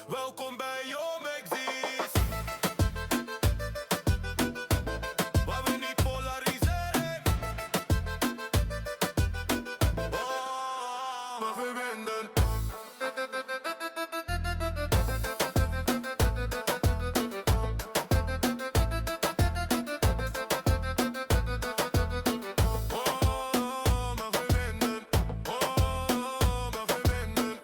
Welkom bij Omexis, waar we niet polariseren. Oh, we verbinden. Oh, we verbinden. Oh, we verbinden.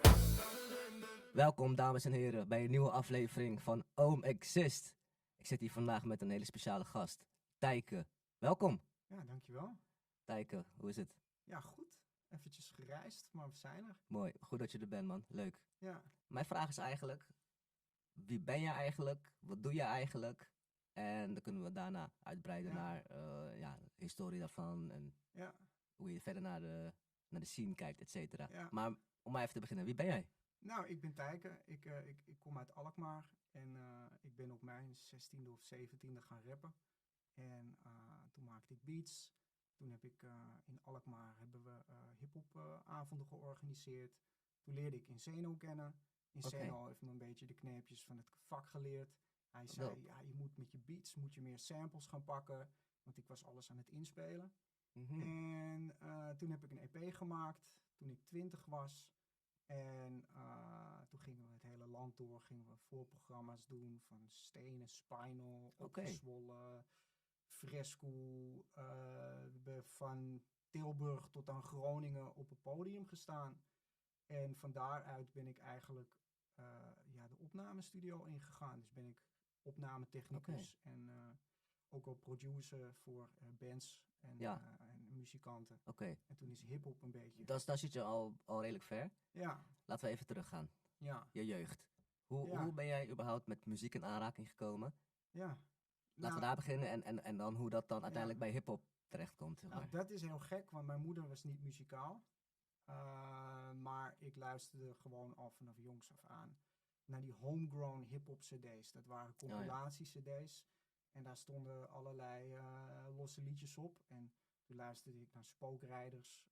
Welkom dames en heren bij een nieuwe aflevering van Oom Exist. Ik zit hier vandaag met een hele speciale gast, Tijke. Welkom. Ja, dankjewel. Tijke, hoe is het? Ja, goed. Eventjes gereisd, maar we zijn er. Mooi, goed dat je er bent man, leuk. Ja, Mijn vraag is eigenlijk, wie ben je eigenlijk? Wat doe je eigenlijk? En dan kunnen we daarna uitbreiden Ja. naar de historie daarvan en ja, hoe je verder naar de scene kijkt, et cetera. Ja. Maar om maar even te beginnen, wie ben jij? Nou, ik ben Tijke. Ik kom uit Alkmaar. En ik ben op mijn 16e of 17e gaan rappen. En toen maakte ik beats. Toen heb ik in Alkmaar hebben we hip-hop avonden georganiseerd. Toen leerde ik Inseno kennen. Inseno heeft me een beetje de kneepjes van het vak geleerd. Hij zei, Dope. ja, je moet met je beats moet je meer samples gaan pakken. Want ik was alles aan het inspelen. Mhm. En toen heb ik een EP gemaakt toen ik 20 was. En toen gingen we het hele land door, gingen we voorprogramma's doen van Stenen, Spinal, Opgezwollen, Fresco. We hebben van Tilburg tot aan Groningen op het podium gestaan. En van daaruit ben ik eigenlijk de opnamestudio ingegaan. Dus ben ik opnametechnicus en ook wel producer voor bands en, Ja. en muzikanten. Oké, En toen is hip-hop een beetje. daar zit je al redelijk ver. Ja, Laten we even teruggaan. ja, Je jeugd. Hoe Ja. ben jij überhaupt met muziek in aanraking gekomen? ja. Laten we daar beginnen en dan hoe dat dan uiteindelijk bij hip-hop terechtkomt. Zeg Nou, maar. dat is heel gek, want mijn moeder was niet muzikaal. Maar ik luisterde gewoon al vanaf jongs af aan naar die homegrown hip-hop CD's. Dat waren compilatie-CD's. En daar stonden allerlei losse liedjes op. En toen luisterde ik naar Spookrijders,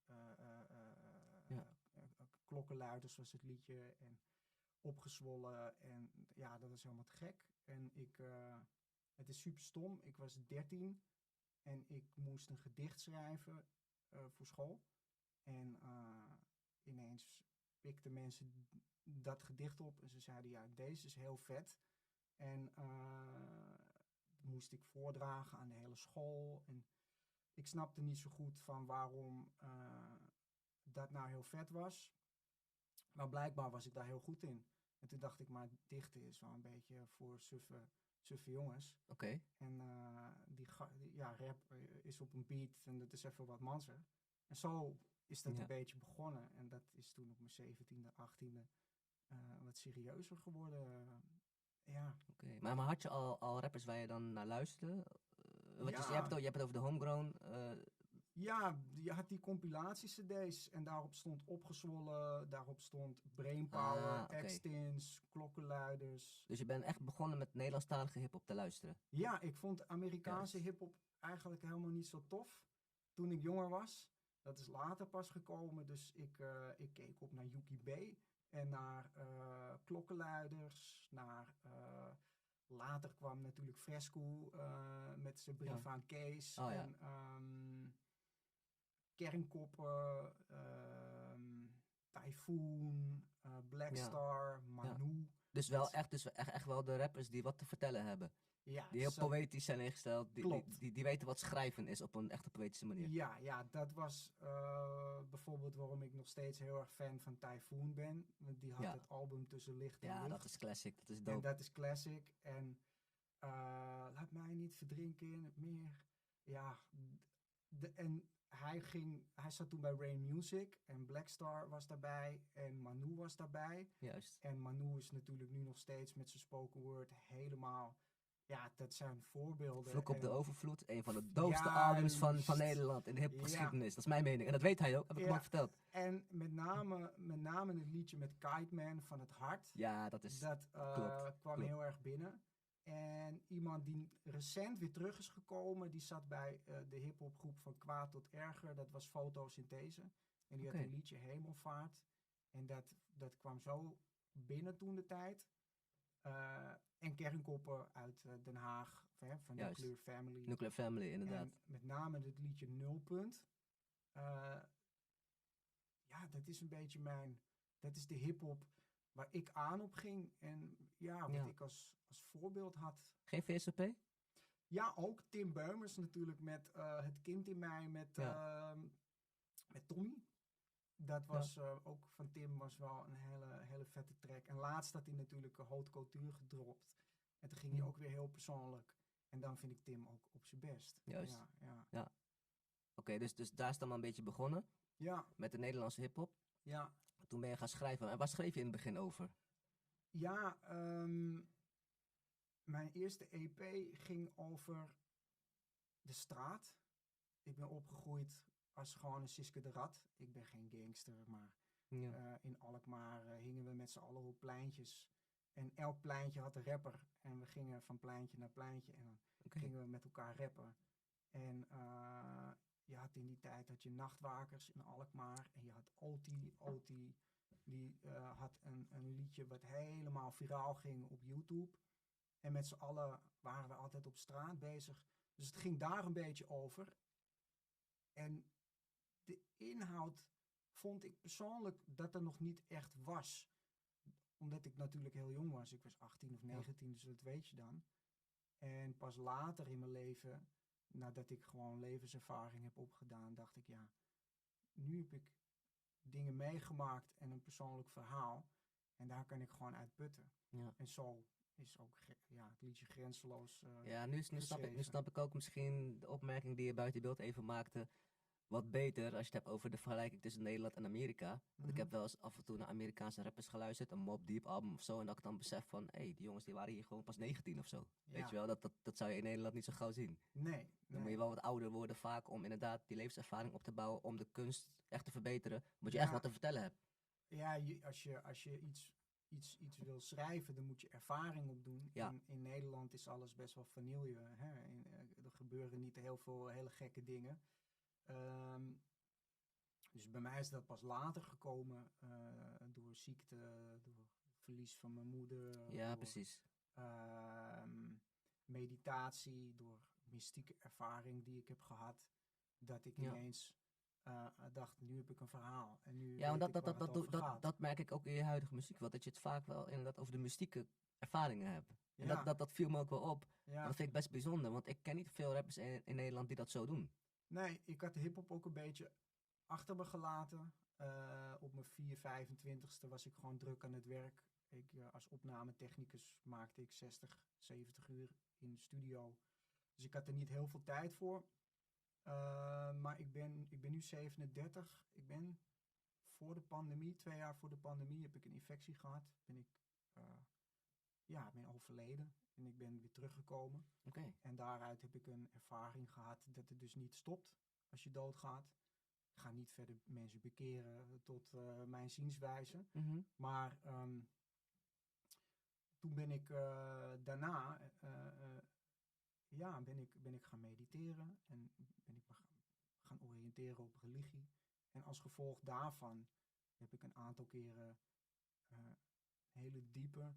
Klokkenluiders was het liedje. En Opgezwollen. En ja, dat was helemaal te gek. En het is super stom. Ik was 13 en ik moest een gedicht schrijven voor school. En ineens pikten mensen dat gedicht op en ze zeiden, ja, deze is heel vet. En moest ik voordragen aan de hele school. En ik snapte niet zo goed van waarom dat nou heel vet was. Maar blijkbaar was ik daar heel goed in. En toen dacht ik, maar dichten is wel een beetje voor suffe jongens. Oké, En rap is op een beat en dat is even wat manser. En zo is dat Ja. een beetje begonnen. En dat is toen op mijn 17e, 18e wat serieuzer geworden. Ja. oké. Maar had je al rappers waar je dan naar luisterde? Want Ja. je hebt het over de homegrown. Ja, je had die compilatie-cd's en daarop stond Opgezwollen, daarop stond Brainpower, oké. Extins, Klokkenluiders. Dus je bent echt begonnen met Nederlandstalige hip-hop te luisteren. Ja, ik vond Amerikaanse Juist. hip-hop eigenlijk helemaal niet zo tof toen ik jonger was. Dat is later pas gekomen, dus ik keek op naar Yuki B en naar Klokkenluiders, naar later kwam natuurlijk Fresco met zijn brief Ja. aan Kees Oh, ja. en Kernkoppen, Typhoon, Blackstar, Manu. Dus wel echt wel de rappers die wat te vertellen hebben. Ja, Die heel zo- poëtisch zijn ingesteld. Klopt. Die weten wat schrijven is op een echte poëtische manier. Ja, dat was bijvoorbeeld waarom ik nog steeds heel erg fan van Typhoon ben. Want die had Ja. het album Tussen Licht en Ja, Lucht. dat is classic. Dat is En dope. dat is classic. En laat mij niet verdrinken in het meer. Ja, en hij zat toen bij Rain Music. En Blackstar was daarbij. En Manu was daarbij. Juist. En Manu is natuurlijk nu nog steeds met zijn spoken word helemaal... Ja, dat zijn voorbeelden. Vloek op de En- Overvloed, een van de doofste albums van Juist. Nederland in de Ja. hip-geschiedenis. Dat is mijn mening. En dat weet hij ook, heb ik hem Ja. ook verteld. En met name het liedje met Kite Man van het hart. Ja, dat is... Dat kwam klopt. heel erg binnen. En iemand die recent weer terug is gekomen, die zat bij de hiphopgroep Van Kwaad tot Erger. Dat was Fotosynthese. En die Oké. had een liedje Hemelvaart. En dat kwam zo binnen toen de tijd. En Kernkoppen uit Den Haag, van Juist. Nuclear Family. Nuclear Family, inderdaad. En met name het liedje Nulpunt. Eh, ja, dat is een beetje dat is de hip-hop waar ik aan op ging. En ja, wat Ja. ik als voorbeeld had. Geen VSOP? Ja, ook Tim Beumers natuurlijk met Het Kind in Mij, met Tommy. Dat was ook van Tim was wel een hele vette track. En laatst had hij natuurlijk Haute Couture gedropt. En toen ging hij ook weer heel persoonlijk. En dan vind ik Tim ook op zijn best. Juist. Ja. Oké, dus daar is dan maar een beetje begonnen Ja, met de Nederlandse hip-hop. ja. Toen ben je gaan schrijven. En waar schreef je in het begin over? Ja, mijn eerste EP ging over de straat. Ik ben opgegroeid als gewoon een Siske de Rat. Ik ben geen gangster, maar Ja. in Alkmaar hingen we met z'n allen op pleintjes. En elk pleintje had een rapper. En we gingen van pleintje naar pleintje. En dan Oké. gingen we met elkaar rappen. En je had in die tijd had je nachtwakers in Alkmaar. En je had Oti. Oti die had een liedje wat helemaal viraal ging op YouTube. En met z'n allen waren we altijd op straat bezig. Dus het ging daar een beetje over. En de inhoud vond ik persoonlijk dat er nog niet echt was. Omdat ik natuurlijk heel jong was. Ik was 18 of 19, dus dat weet je dan. En pas later in mijn leven, nadat ik gewoon levenservaring heb opgedaan, dacht ik, ja, nu heb ik dingen meegemaakt en een persoonlijk verhaal. En daar kan ik gewoon uit putten. Ja. En zo is ook het liedje Grenzeloos Ja, nu snap geschreven. ik ook misschien de opmerking die je buiten beeld even maakte wat beter als je het hebt over de vergelijking tussen Nederland en Amerika. Want ik heb wel eens af en toe naar Amerikaanse rappers geluisterd, een Mobb Deep album of zo, en dat ik dan besef van, hé, die jongens die waren hier gewoon pas 19 of zo. Weet Ja. je wel, dat zou je in Nederland niet zo gauw zien. Nee, Dan moet je wel wat ouder worden vaak om inderdaad die levenservaring op te bouwen, om de kunst echt te verbeteren, omdat je Ja. echt wat te vertellen hebt. Ja, als je iets wil schrijven, dan moet je ervaring opdoen. Ja. In Nederland is alles best wel vanille. Hè? Er gebeuren niet heel veel hele gekke dingen. Dus bij mij is dat pas later gekomen door ziekte, door verlies van mijn moeder. Ja, door, precies. Meditatie, door mystieke ervaring die ik heb gehad. Dat ik Ja. ineens dacht, nu heb ik een verhaal. En nu Ja, want weet ik waar het over gaat. dat merk ik ook in je huidige muziek wel. Dat je het vaak wel inderdaad over de mystieke ervaringen hebt. En Ja. dat viel me ook wel op. Ja. Maar dat vind ik best bijzonder, want ik ken niet veel rappers in Nederland die dat zo doen. Nee, ik had de hiphop ook een beetje achter me gelaten. Op mijn 25ste was ik gewoon druk aan het werk. Als opnametechnicus maakte ik 60, 70 uur in de studio. Dus ik had er niet heel veel tijd voor. Maar ik ben nu 37. Ik ben voor de pandemie, 2 jaar voor de pandemie, heb ik een infectie gehad. Ben overleden. En ik ben weer teruggekomen. Oké. En daaruit heb ik een ervaring gehad dat het dus niet stopt als je doodgaat. Ik ga niet verder mensen bekeren tot mijn zienswijze. Mhm. Maar toen ben ik daarna ben ik gaan mediteren en ben ik me gaan oriënteren op religie. En als gevolg daarvan heb ik een aantal keren hele diepe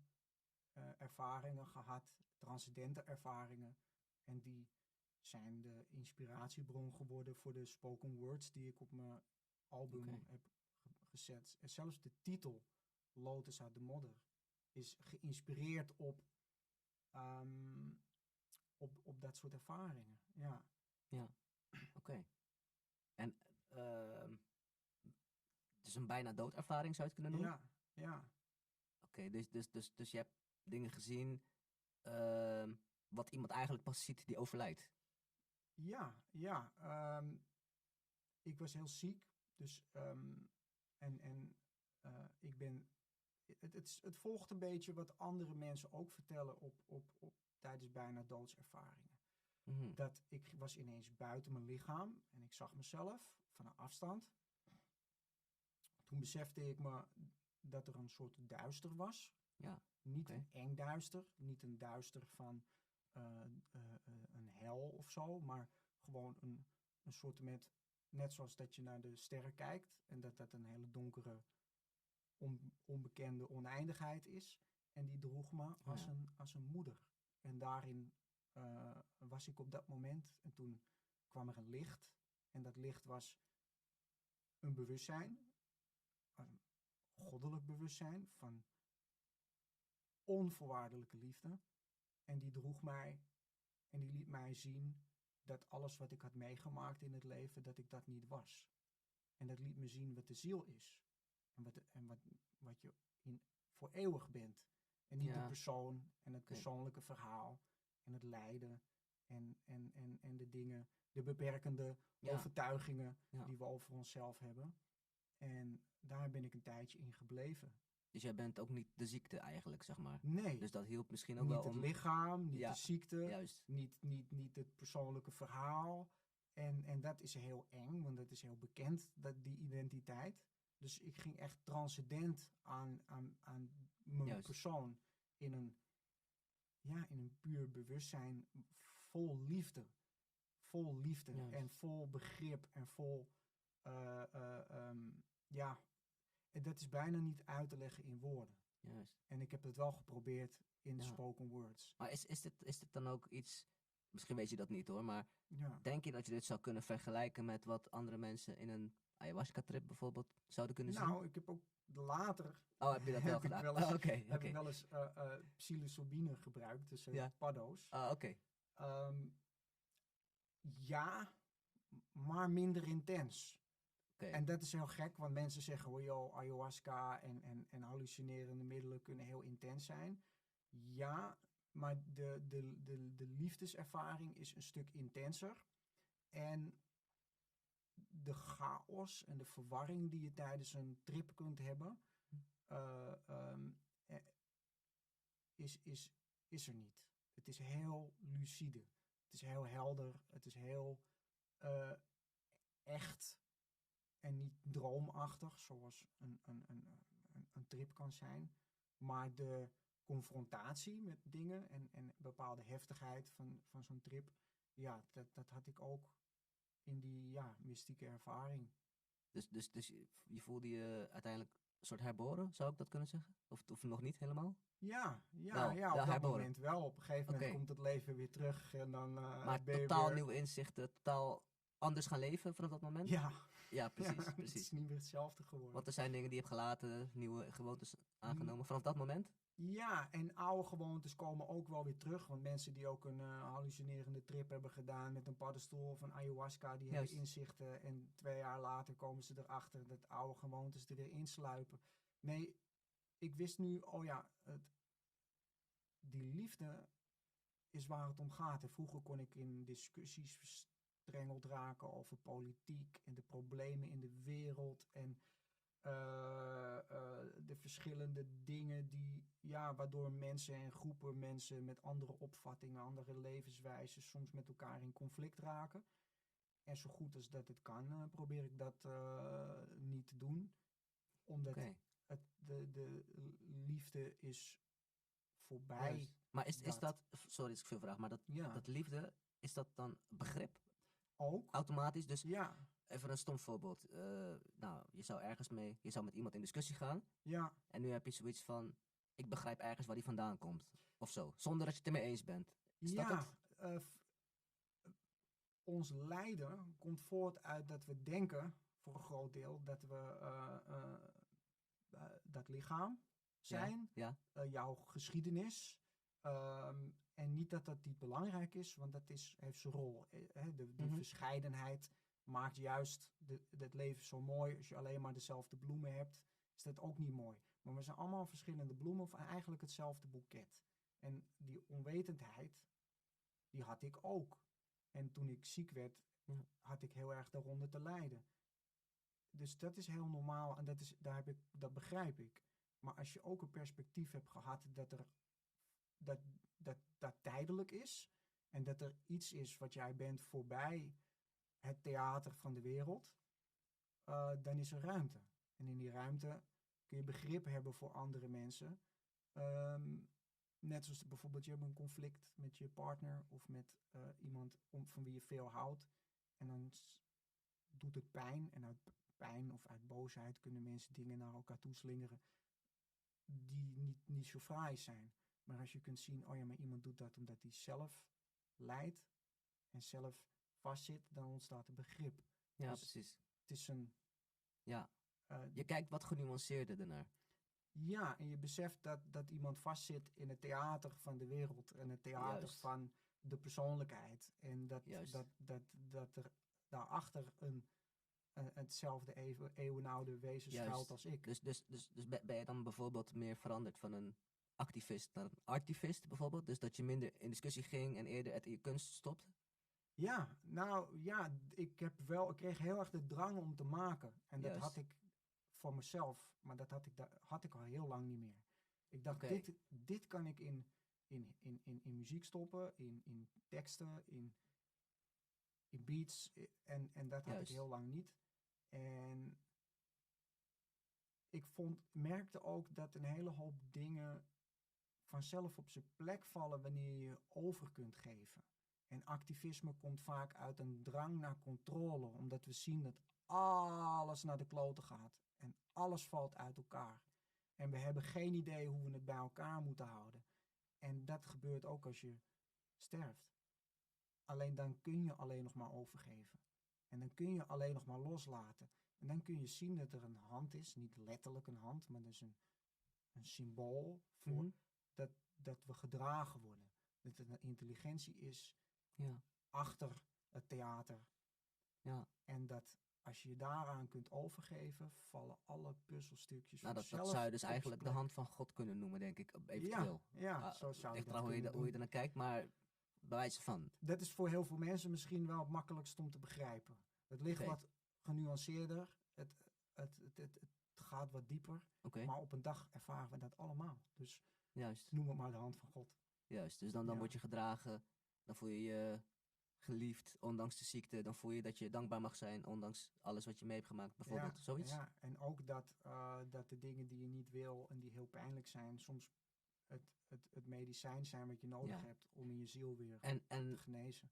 ervaringen gehad, transcendente ervaringen. En die zijn de inspiratiebron geworden voor de spoken words die ik op mijn album Oké. heb gezet. En zelfs de titel, Lotus uit de modder, is geïnspireerd op dat soort ervaringen. Ja. Ja, oké. En het is een bijna doodervaring, zou je het kunnen noemen? Ja. Oké, dus je hebt dingen gezien wat iemand eigenlijk pas ziet die overlijdt. Ja. Ik was heel ziek, dus ik ben. Het volgt een beetje wat andere mensen ook vertellen tijdens bijna doodservaringen. Mhm. Dat ik was ineens buiten mijn lichaam en ik zag mezelf van een afstand. Toen besefte ik me dat er een soort duister was. Ja, Niet oké. een eng duister, niet een duister van een hel of zo, maar gewoon een soort net zoals dat je naar de sterren kijkt en dat een hele donkere, onbekende oneindigheid is. En die droeg me ja. als een moeder. En daarin was ik op dat moment. En toen kwam er een licht. En dat licht was een bewustzijn. Een goddelijk bewustzijn van onvoorwaardelijke liefde. En die droeg mij en die liet mij zien dat alles wat ik had meegemaakt in het leven, dat ik dat niet was. En dat liet me zien wat de ziel is. En wat je voor eeuwig bent. En niet de Ja, persoon en het oké. persoonlijke verhaal en het lijden en de dingen, de beperkende Ja, overtuigingen ja. die we over onszelf hebben. En daar ben ik een tijdje in gebleven. Dus jij bent ook niet de ziekte eigenlijk, zeg maar. Nee, Dus dat hielp misschien ook wel niet het om... lichaam, niet de Ja, ziekte, juist. niet het persoonlijke verhaal. En dat is heel eng, want dat is heel bekend, die identiteit. Dus ik ging echt transcendent aan mijn Juist. persoon in een puur bewustzijn vol liefde. Vol liefde Juist. en vol begrip en vol, ja, en dat is bijna niet uit te leggen in woorden. Juist. En ik heb het wel geprobeerd in de Ja. spoken words. Maar is dit dan ook iets... Misschien weet je dat niet hoor, maar Ja. denk je dat je dit zou kunnen vergelijken met wat andere mensen in een ayahuasca-trip bijvoorbeeld zouden kunnen zien? Nou, ik heb ook later Oh, heb je dat wel heb ik gedaan? wel eens, Oh, oké, heb oké. ik wel eens psilocybine gebruikt, dus Ja. paddo's. Ah, oké. Ja, maar minder intens. Oké. En dat is heel gek, want mensen zeggen, oh joh, ayahuasca en hallucinerende middelen kunnen heel intens zijn. Ja, maar de liefdeservaring is een stuk intenser. En de chaos en de verwarring die je tijdens een trip kunt hebben, eh, is er niet. Het is heel lucide. Het is heel helder. Het is heel echt en niet droomachtig, zoals een trip kan zijn. Maar de confrontatie met dingen en bepaalde heftigheid van zo'n trip, ja, dat had ik ook in die mystieke ervaring. Dus je voelde je uiteindelijk een soort herboren, zou ik dat kunnen zeggen? Of nog niet helemaal? Ja, Wel, op wel dat herboren. moment wel. Op een gegeven moment Oké. komt het leven weer terug en dan Maar ben je totaal weer... nieuwe inzichten, totaal anders gaan leven vanaf dat moment? Ja, Ja, precies, ja, het precies. is niet meer hetzelfde geworden. Want er zijn dingen die je hebt gelaten, nieuwe gewoontes Mm. aangenomen vanaf dat moment? Ja, en oude gewoontes komen ook wel weer terug. Want mensen die ook een hallucinerende trip hebben gedaan met een paddenstoel of een ayahuasca, die Juist. hebben inzichten. En 2 jaar later komen ze erachter dat oude gewoontes er weer insluipen. Nee, ik wist nu, oh ja, die liefde is waar het om gaat. En vroeger kon ik in discussies verstrengeld raken over politiek en de problemen in de wereld en de verschillende dingen waardoor mensen en groepen mensen met andere opvattingen, andere levenswijzen soms met elkaar in conflict raken. En zo goed als dat het kan, probeer ik dat niet te doen. Omdat Oké. de liefde is voorbij. Juist. Maar is dat. dat, sorry als ik veel vraag, maar Ja, dat liefde, is dat dan begrip ook. automatisch? Dus Ja, even een stom voorbeeld. Nou, je zou met iemand in discussie gaan ja, en nu heb je zoiets van, ik begrijp ergens waar die vandaan komt. Of zo, zonder dat je het ermee eens bent. Is dat ja. het? Ons lijden komt voort uit dat we denken, voor een groot deel, dat we dat lichaam zijn, Ja, jouw geschiedenis. En niet dat dat niet belangrijk is, want dat heeft zijn rol. De Mhm. verscheidenheid maakt juist het leven zo mooi. Als je alleen maar dezelfde bloemen hebt, is dat ook niet mooi. Maar we zijn allemaal verschillende bloemen of eigenlijk hetzelfde boeket. En die onwetendheid, die had ik ook. En toen ik ziek werd, Ja. had ik heel erg daaronder te lijden. Dus dat is heel normaal en dat begrijp ik. Maar als je ook een perspectief hebt gehad dat tijdelijk is en dat er iets is wat jij bent voorbij het theater van de wereld, dan is er ruimte. En in die ruimte kun je begrip hebben voor andere mensen. Net zoals bijvoorbeeld je hebt een conflict met je partner of met iemand van wie je veel houdt. En dan doet het pijn. En uit pijn of uit boosheid kunnen mensen dingen naar elkaar toe slingeren. die niet zo fraai zijn. Maar als je kunt zien, oh ja, maar iemand doet dat omdat hij zelf lijdt en zelf vastzit, dan ontstaat er begrip. Ja, Dus precies. het is een... Ja. eh, Je kijkt wat genuanceerder ernaar. ja, en je beseft dat iemand vastzit in het theater van de wereld en het theater Juist. van de persoonlijkheid. En Juist. dat er daarachter hetzelfde eeuwenoude wezen Juist. schuilt als ik. Dus ben je dan bijvoorbeeld meer veranderd van een activist naar een artivist bijvoorbeeld? Dus dat je minder in discussie ging en eerder het in je kunst stopte? Ja, nou ja, ik kreeg heel erg de drang om te maken. En dat Juist. had ik voor mezelf, maar dat had ik al heel lang niet meer. Ik dacht, Oké. dit kan ik in muziek stoppen, in teksten, in beats. En dat had ik Juist. heel lang niet. En ik merkte ook dat een hele hoop dingen vanzelf op zijn plek vallen wanneer je je over kunt geven. En activisme komt vaak uit een drang naar controle, omdat we zien dat alles naar de kloten gaat en alles valt uit elkaar. En we hebben geen idee hoe we het bij elkaar moeten houden. En dat gebeurt ook als je sterft. Alleen dan kun je alleen nog maar overgeven. En dan kun je alleen nog maar loslaten. En dan kun je zien dat er een hand is, niet letterlijk een hand, maar dus een symbool voor Mhm. dat we gedragen worden. Dat er een intelligentie is Ja. achter het theater. Ja. En dat als je je daaraan kunt overgeven, vallen alle puzzelstukjes Nou, dat vanzelf zou je dus op eigenlijk de zijn hand van God kunnen noemen, denk ik, plek. eventueel. Ja, zo zou je Ligt dat eraan hoe je kunnen hoe je doen. er naar kijkt, maar bij wijze van. Dat is voor heel veel mensen misschien wel het makkelijkst om te begrijpen. Het ligt Oké. wat genuanceerder. Het gaat wat dieper. Oké, Maar op een dag ervaren we dat allemaal. Dus juist. noem het maar de hand van God. Juist. Dus dan Ja. word je gedragen, dan voel je je geliefd, ondanks de ziekte. Dan voel je dat je dankbaar mag zijn, ondanks alles wat je mee hebt gemaakt, bijvoorbeeld. Zoiets? Ja, en ook dat de dingen die je niet wil en die heel pijnlijk zijn, soms het medicijn zijn wat je nodig Ja. hebt om in je ziel weer En te genezen.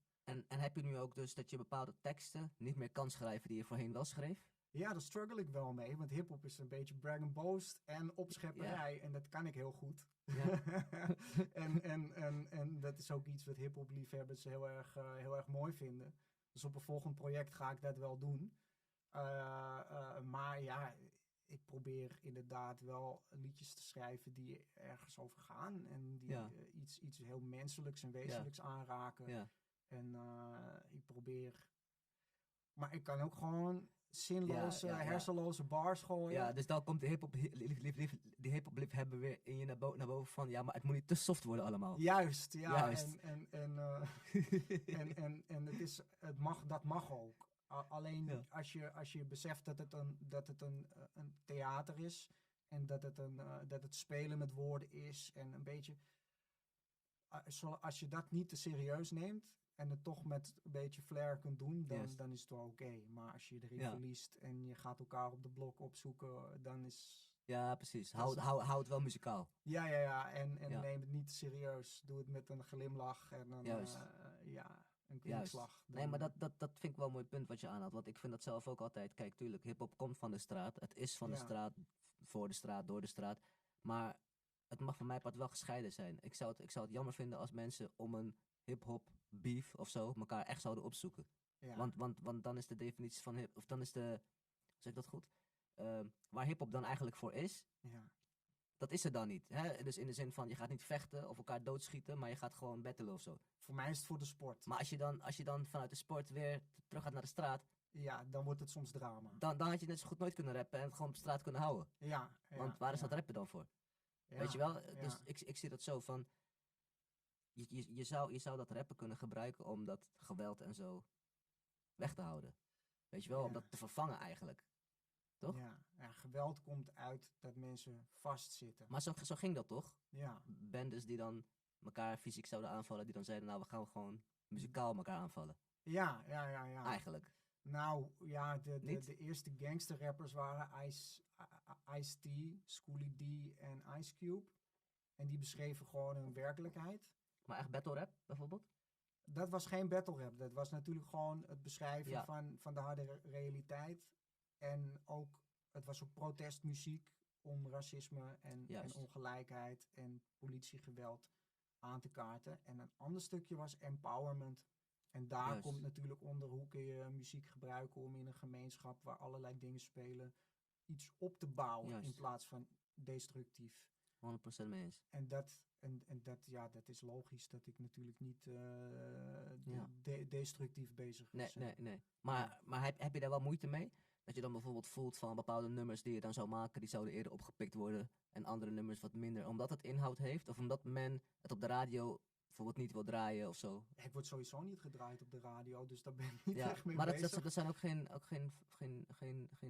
heb je nu ook dus dat je bepaalde teksten niet meer kan schrijven die je voorheen wel schreef? Ja, daar struggle ik wel mee, want hiphop is een beetje brag and boast en opschepperij en dat kan ik heel goed. Ja. en dat is ook iets wat hiphop liefhebbers heel erg mooi vinden. Dus op een volgend project ga ik dat wel doen. Maar ja, ik probeer inderdaad wel liedjes te schrijven die ergens over gaan en die Ja. iets heel menselijks en wezenlijks aanraken. Ja. En ik probeer... Maar ik kan ook gewoon zinloze, Ja. hersenloze bars gooien. Ja, dus dan komt de hip-hop liefhebber weer in je naar boven van, ja, maar het moet niet te soft worden allemaal. Juist, ja. Juist. En dat mag ook. Alleen Ja. als je beseft dat het een theater is en dat het spelen met woorden is en een beetje... Als je dat niet te serieus neemt en het toch met een beetje flair kunt doen, Juist. dan is het wel oké. Maar als je erin Ja. verliest en je gaat elkaar op de blok opzoeken, dan is... Ja, precies. Dat is- Hou het wel muzikaal. Ja. En Ja. neem het niet te serieus. Doe het met een glimlach en een, Juist. een kwinkslag. Nee, maar dat vind ik wel een mooi punt wat je aanhaalt. Want ik vind dat zelf ook altijd. Kijk, tuurlijk, hip-hop komt van de straat. Het is van de Ja. straat, voor de straat, door de straat. Maar het mag van mij part wel gescheiden zijn. Ik zou het jammer vinden als mensen om een hip-hop beef of zo elkaar echt zouden opzoeken. Ja. Want dan is de definitie van hip, of dan is de, zeg ik dat goed? Waar hip-hop dan eigenlijk voor is, Ja. dat is er dan niet. Hè? Dus in de zin van, je gaat niet vechten of elkaar doodschieten, maar je gaat gewoon battlen of zo. Voor mij is het voor de sport. Maar als je dan vanuit de sport weer terug gaat naar de straat, Ja, dan wordt het soms drama. dan had je net zo goed nooit kunnen rappen en het gewoon op straat kunnen houden. Ja. Want waar is ja. dat rappen dan voor? Ja, Weet je wel? ja. Dus ik zie dat zo van, je zou dat rappen kunnen gebruiken om dat geweld en zo weg te houden. Weet je wel? Om Ja. dat te vervangen eigenlijk. Toch? Ja, geweld komt uit dat mensen vastzitten. Maar zo ging dat toch? Ja. Bendes die dan elkaar fysiek zouden aanvallen, die dan zeiden, nou we gaan gewoon muzikaal elkaar aanvallen. Ja. Eigenlijk. Nou, ja, Niet? de eerste gangsterrappers waren Ice-T, Schoolie D en Ice Cube. En die beschreven gewoon hun werkelijkheid. Maar echt battle rap bijvoorbeeld? Dat was geen battle rap. Dat was natuurlijk gewoon het beschrijven Ja. van de harde realiteit. En ook, het was ook protestmuziek om racisme en Juist. ongelijkheid en politiegeweld aan te kaarten. En een ander stukje was empowerment. En daar Juist. komt natuurlijk onder hoe kun je muziek gebruiken om in een gemeenschap waar allerlei dingen spelen, iets op te bouwen in Juist. plaats van destructief. 100% mee eens. En dat is logisch dat ik natuurlijk niet Ja. destructief bezig Nee, ben. nee. Maar heb je daar wel moeite mee? Dat je dan bijvoorbeeld voelt van bepaalde nummers die je dan zou maken, die zouden eerder opgepikt worden. En andere nummers wat minder. Omdat het inhoud heeft of omdat men het op de radio bijvoorbeeld niet wil draaien of zo. Ja, ik word sowieso niet gedraaid op de radio, dus daar ben ik niet Ja, echt mee maar bezig. dat zijn ook geen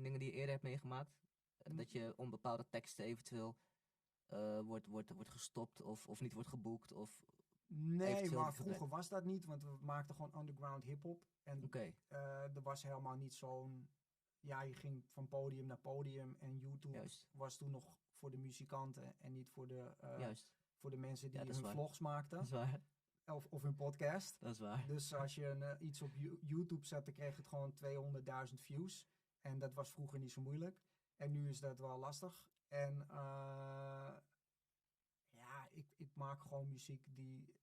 dingen die je eerder hebt meegemaakt. Dat je om bepaalde teksten eventueel wordt gestopt of niet wordt geboekt. Of Nee, eventueel maar niet gebruikt. vroeger was dat niet, want we maakten gewoon underground hip-hop. En Oké, er was helemaal niet zo'n. Ja, je ging van podium naar podium en YouTube juist. was toen nog voor de muzikanten en niet Juist. voor de mensen die Ja, dat is hun waar. vlogs Dat maakten is waar. of hun podcast. Dat is waar. Dus als je iets op YouTube zette, kreeg het gewoon 200.000 views. En dat was vroeger niet zo moeilijk. En nu is dat wel lastig. En ja, ik maak gewoon muziek die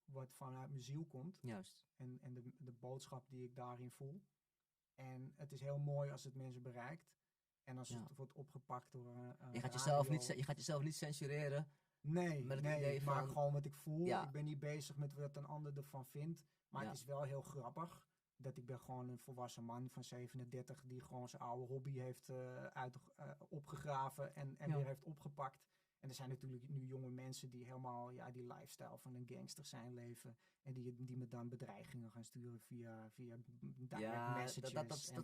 wat vanuit mijn ziel komt. Juist. En de boodschap die ik daarin voel. En het is heel mooi als het mensen bereikt. En als Ja. het wordt opgepakt door Je gaat radio. je gaat jezelf niet censureren. Nee, met het nee, idee ik maak van- gewoon wat ik voel. Ja. Ik ben niet bezig met wat een ander ervan vindt. Maar Ja. het is wel heel grappig. Dat ik ben gewoon een volwassen man van 37 die gewoon zijn oude hobby heeft opgegraven en Ja. weer heeft opgepakt. En er zijn natuurlijk nu jonge mensen die helemaal die lifestyle van een gangster zijn leven. En die me dan bedreigingen gaan sturen via direct Ja, messages.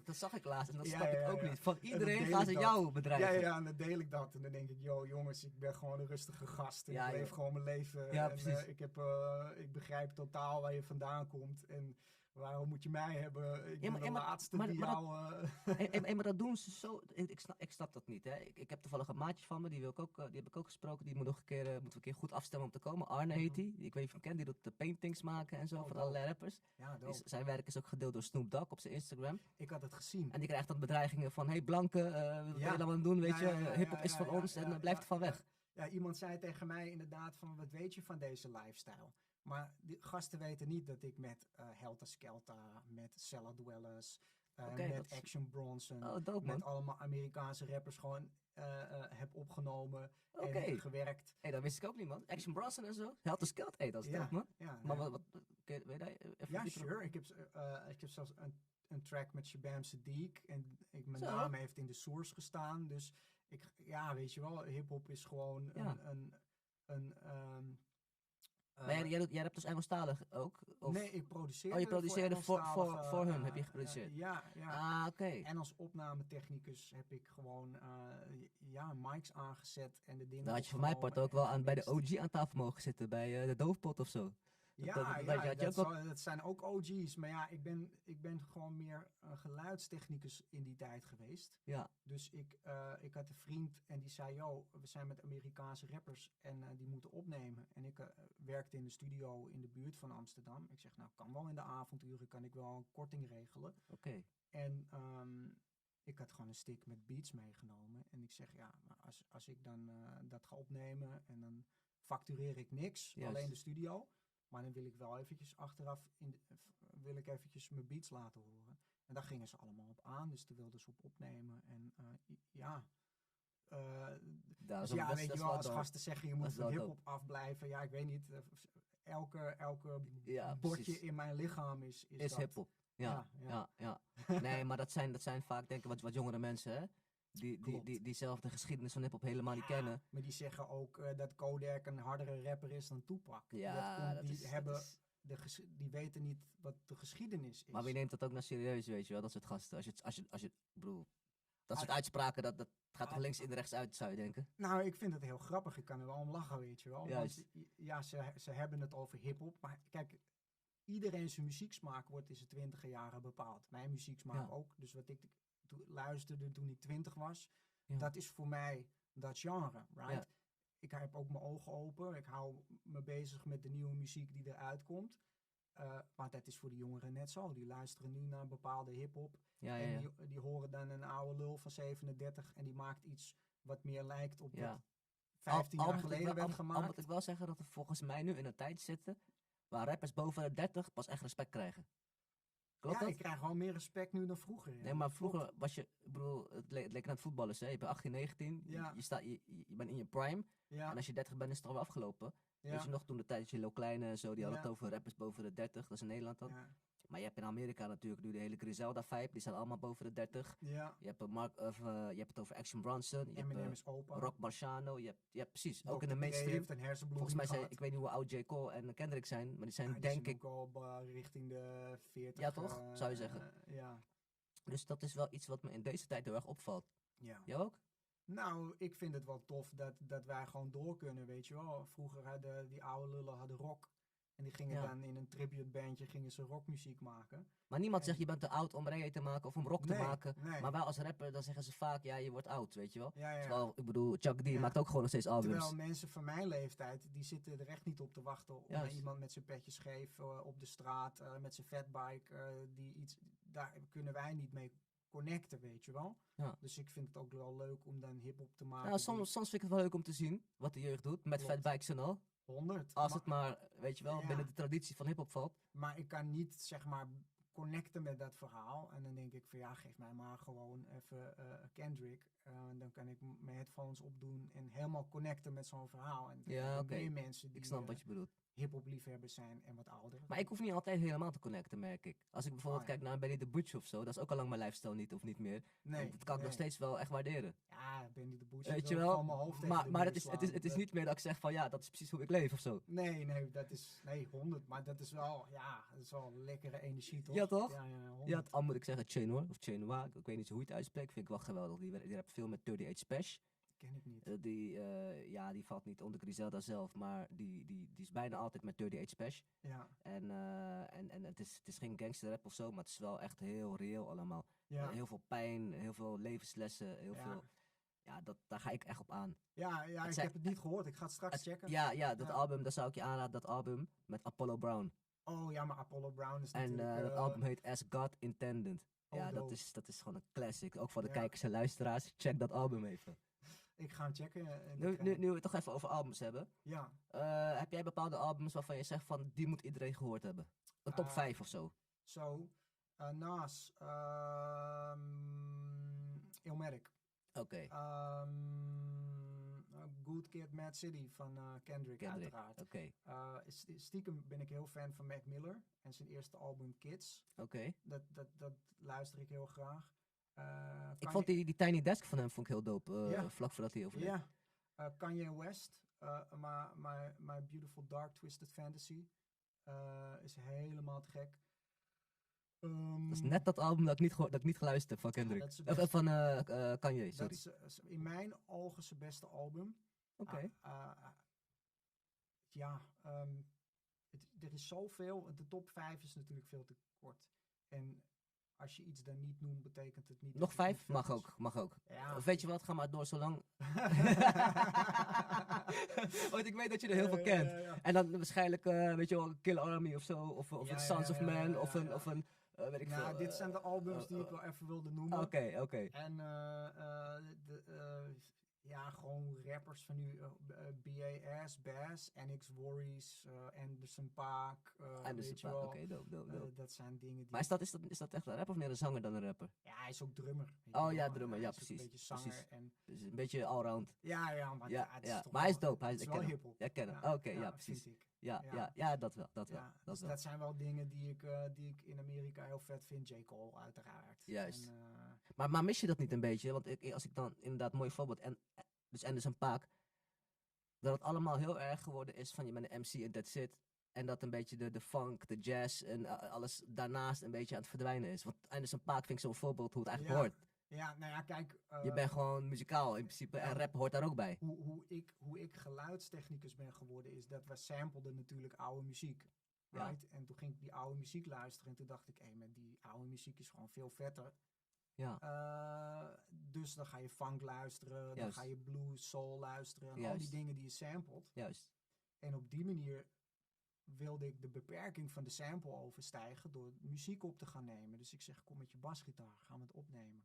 dat zag ik laatst en dat Ja, snap ik ja, ook ja. niet. Van dan iedereen deel gaan ik ze dat. jou bedreigen. Ja, en dan deel ik dat. En dan denk ik, yo jongens, ik ben gewoon een rustige gast. En Ja, ik leef joh. gewoon mijn leven. Ja, en, precies. ik begrijp totaal waar je vandaan komt. En waarom moet je mij hebben? Ik Ja, ben de maar- laatste maar- die maar jou... Maar dat doen ze zo. Ik snap dat niet. Hè. Ik heb toevallig een maatje van me, die heb ik ook gesproken. Die moet nog moeten we een keer goed afstemmen om te komen. Arne heet die. Ik weet niet of je hem kent. Die doet de paintings maken en zo Oh, van dope. allerlei rappers. Ja, Die dope. zijn werk is ook gedeeld door Snoop Dogg op zijn Instagram. Ik had het gezien. En die krijgt dan bedreigingen van: hey blanke, wat ben Ja. je dan aan het doen? Weet Ja, je, ja, ja, hip-hop ja, is van ja, ons ja, en ja, blijf er van ja. weg. Ja, iemand zei tegen mij inderdaad van, wat weet je van deze lifestyle? Maar die gasten weten niet dat ik met Helter Skelter, met Cellar Dwellers, Oké, met dat is- Action Bronson, Oh, dope man. met allemaal Amerikaanse rappers gewoon heb opgenomen Oké. en gwerkt. Hey, dat wist ik ook niet, man. Action Bronson en zo. Helter Skelter. Hey, dat is Ja, dope, man. ja, Maar nee. weet je dat even Ja, dieper op- sure. Ik heb zelfs een track met Shabam Sadiq. En mijn Zo. naam heeft in de source gestaan. Dus weet je wel, hip-hop is gewoon Ja. Maar jij hebt dus Engelstalig ook? Of? Nee, ik produceerde. Oh, je produceerde voor Engelstalige, hun, heb je geproduceerd? Ja. Ah, oké. En als opnametechnicus heb ik gewoon mics aangezet en de dingen. Dan had je voor mijn part ook wel bij de OG aan tafel mogen zitten, bij de Doofpot of zo. Dat zijn ook OG's. Maar ja, ik ben gewoon meer een geluidstechnicus in die tijd geweest. Ja, Dus ik had een vriend en die zei, yo, we zijn met Amerikaanse rappers en die moeten opnemen. En ik werkte in de studio in de buurt van Amsterdam. Ik zeg, nou, kan wel in de avonduren, kan ik wel een korting regelen. oké. En ik had gewoon een stick met beats meegenomen. En ik zeg, ja, maar als ik dan dat ga opnemen en dan factureer ik niks, Juist. alleen de studio. Maar dan wil ik wel eventjes achteraf, wil ik eventjes mijn beats laten horen. En daar gingen ze allemaal op aan, dus daar wilden ze op opnemen. En Dat dus is ja, dat weet is je wel, wel als dope. gasten zeggen je Dat moet is van wel hip-hop afblijven. Ja, ik weet niet. Elke Ja, bordje precies. in mijn lichaam is Is dat. hip-hop. Ja, Ja, ja. Nee, maar dat zijn vaak denk ik wat jongere mensen, hè? Klopt. Die zelf de geschiedenis van hip-hop helemaal niet kennen. Maar die zeggen ook dat Kodak een hardere rapper is dan Tupac. Ja, dat is... Die weten niet wat de geschiedenis is. Maar wie neemt dat ook nou serieus, weet je wel? Dat soort gasten. Als je ik bedoel, dat soort uitspraken, dat gaat toch links in rechts uit, zou je denken? Nou, ik vind het heel grappig. Ik kan er wel om lachen, weet je wel. Juist. Want ja, ze hebben het over hiphop. Maar kijk, iedereen zijn muzieksmaak wordt in zijn 20e jaren bepaald. Mijn muzieksmaak Ja. ook. Dus wat ik luisterde toen ik 20 was, Ja. dat is voor mij dat genre, right? Ja. Ik heb ook mijn ogen open. Ik hou me bezig met de nieuwe muziek die eruit komt. Maar dat is voor de jongeren net zo. Die luisteren nu naar bepaalde hiphop. Ja, En ja. die horen dan een oude lul van 37 en die maakt iets wat meer lijkt op Ja. wat 15 Al jaar moet ik geleden wel- werd al gemaakt. moet ik wel zeggen dat we volgens mij nu in een tijd zitten waar rappers boven de 30 pas echt respect krijgen. Klopt Ja, dat? ik krijg gewoon meer respect nu dan vroeger. Ja. Nee, maar Klopt. vroeger was je, ik bedoel, het leek net voetballers, hè? Je bent 18, 19, Ja. je bent in je prime. Ja, En als je 30 bent, is het alweer afgelopen. Weet ja, je nog, toen de tijd dat je Lil Kleine en zo, die hadden Ja. het over rappers boven de 30, dat is in Nederland dan. ja, Maar je hebt in Amerika natuurlijk nu de hele Griselda-vibe, die zijn allemaal boven de 30. ja. Je hebt, je hebt het over Action Bronson, je hebt Eminem is opa. Rock Marciano, je hebt precies, ook Dr. in de Dre mainstream. heeft een hersenbloeding Volgens mij zijn, gehad. ik weet niet hoe oud J. Cole en Kendrick zijn, maar die zijn Ja, die denk zijn ik, ook al richting de 40. Ja, toch? Zou je zeggen. Ja. dus dat is wel iets wat me in deze tijd heel erg opvalt. ja. Jij ook? Nou, ik vind het wel tof dat wij gewoon door kunnen, weet je wel. Vroeger hadden die oude lullen hadden rock. En die gingen Ja. dan in een tributebandje gingen ze rockmuziek maken. Maar niemand En- zegt je bent te oud om reggae te maken of om rock te Nee, maken. nee. Maar wij als rapper, dan zeggen ze vaak, ja, je wordt oud, weet je wel. Ja, ja. Terwijl, ik bedoel, Chuck D Ja. maakt ook gewoon nog steeds albums. Terwijl mensen van mijn leeftijd, die zitten er echt niet op te wachten op Juist. iemand met zijn petje scheef op de straat, met zijn fatbike, daar kunnen wij niet mee connecten, weet je wel. Ja. Dus ik vind het ook wel leuk om dan hip-hop te maken. Nou, soms vind ik het wel leuk om te zien wat de jeugd doet, met Klopt. fatbikes en al. 100. Als het maar, weet je wel, Ja. binnen de traditie van hip-hop valt. Maar ik kan niet, zeg maar, connecten met dat verhaal. En dan denk ik van ja, geef mij maar gewoon even Kendrick. Dan kan ik mijn headphones opdoen en helemaal connecten met zo'n verhaal. En Ja, er oké. meer mensen die Ik snap wat je bedoelt. hip-hop liefhebbers zijn en wat ouder. Maar ik hoef niet altijd helemaal te connecten, merk ik. Als ik bijvoorbeeld Oh, ja. kijk naar Benny the Butcher of zo, dat is ook al lang mijn lifestyle niet of niet meer. Nee, En dat kan ik nog nee. steeds wel echt waarderen. Ja, Benny de Butcher. Weet je wil wel? gewoon mijn hoofd tegen Maar, de maar muur het is slaan. niet meer dat ik zeg van ja, dat is precies hoe ik leef of zo. Nee, dat is 100. Maar dat is wel, ja, dat is wel lekkere energie, toch? Ja, toch? Ja, 100. Ja, al moet ik zeggen, Chainor of Chainois, ik weet niet zo hoe je het uitspreekt, vind ik wel geweldig. Die rapt veel met 38 Special. Ken ik niet. Die valt niet onder Griselda zelf, maar die is bijna altijd met 38 Special. Ja, En het is geen gangsterrap of zo, maar het is wel echt heel reëel allemaal. ja. Heel veel pijn, heel veel levenslessen, heel Ja. veel... Ja, daar ga ik echt op aan. Ja, Het ik zijn- heb het niet gehoord. Ik ga het straks checken. Ja, dat Ja. album, dat zou ik je aanraden, dat album met Apollo Brown. Oh ja, maar Apollo Brown is En natuurlijk... dat album heet As God Intended. oh, Ja, dope. dat is gewoon een classic. Ook voor de Ja. kijkers en luisteraars, check dat album even. Ik ga hem checken. in de Nu trein. we het toch even over albums hebben. Ja, Heb jij bepaalde albums waarvan je zegt van, die moet iedereen gehoord hebben? Een top Ah. 5 of zo? zo. Nas. Illmatic. Oké, Good Kid, Mad City van Kendrick, Kendrick. uiteraard. Oké, Stiekem ben ik heel fan van Mac Miller en zijn eerste album Kids. oké. Dat luister ik heel graag. Ik vond die Tiny Desk van hem vond ik heel dope, Ja. vlak voordat hij overleed. Ja, Kanye West, My Beautiful Dark Twisted Fantasy, is helemaal te gek. Dat is net dat album dat ik niet geluisterd heb van Kendrick. dat is het Of beste. van Kanye, sorry. Dat is in mijn ogen zijn beste album. Oké. Ja, er is zoveel. De top 5 is natuurlijk veel te kort. En als je iets dan niet noemt, betekent het niet... Nog dat het 5? niet vet Mag is. ook, mag ook. Ja. Of weet je wat, ga maar door zolang. Want ik weet dat je er heel veel kent. Ja. En dan waarschijnlijk, weet je wel, Kill Army of zo, of Ja, een ja, Sons of ja, Man, ja, of ja. een weet ik Nou, veel. dit zijn de albums die ik wel even wilde noemen. Oké. En ja, gewoon rappers van nu. BAS, Bass, NX Worries, Anderson Paak. En dus weet je een wel. paar, oké, dope. Dat zijn dingen die... Maar is dat echt een rapper of meer een zanger dan een rapper? Ja, hij is ook drummer. weet Oh je ja, wel. drummer, Hij ja, is ook precies, Een beetje zanger. precies. En, Dus een beetje allround. ja, maar Ja, het is ja. toch Maar hij is wel- dope, het is ik wel ken hem. hiphop. Ja, ik ken hem. Oké, ja, precies. Vind ik. Ja, Ja. dat wel. Ja, Dat dus wel. dat zijn wel dingen die ik in Amerika heel vet vind. J. Cole, uiteraard. Juist. En, Maar mis je dat niet een beetje? Want als ik dan inderdaad, mooi voorbeeld, dus Anderson Paak, dat het allemaal heel erg geworden is van je bent een MC en that's it. En dat een beetje de funk, de jazz en alles daarnaast een beetje aan het verdwijnen is. Want Anderson Paak vind ik zo'n voorbeeld hoe het eigenlijk hoort. ja, nou ja, kijk. Je bent gewoon muzikaal in principe en ja. rap hoort daar ook bij. Hoe ik geluidstechnicus ben geworden is dat we sampleden natuurlijk oude muziek. Ja. Right? En toen ging ik die oude muziek luisteren en toen dacht ik, hé, maar die oude muziek is gewoon veel vetter. Ja, Dus dan ga je funk luisteren, dan Juist. ga je blues, soul luisteren en al die Juist. dingen die je samplet. juist. En op die manier wilde ik de beperking van de sample overstijgen door muziek op te gaan nemen. Dus ik zeg, kom met je basgitaar, gaan we het opnemen.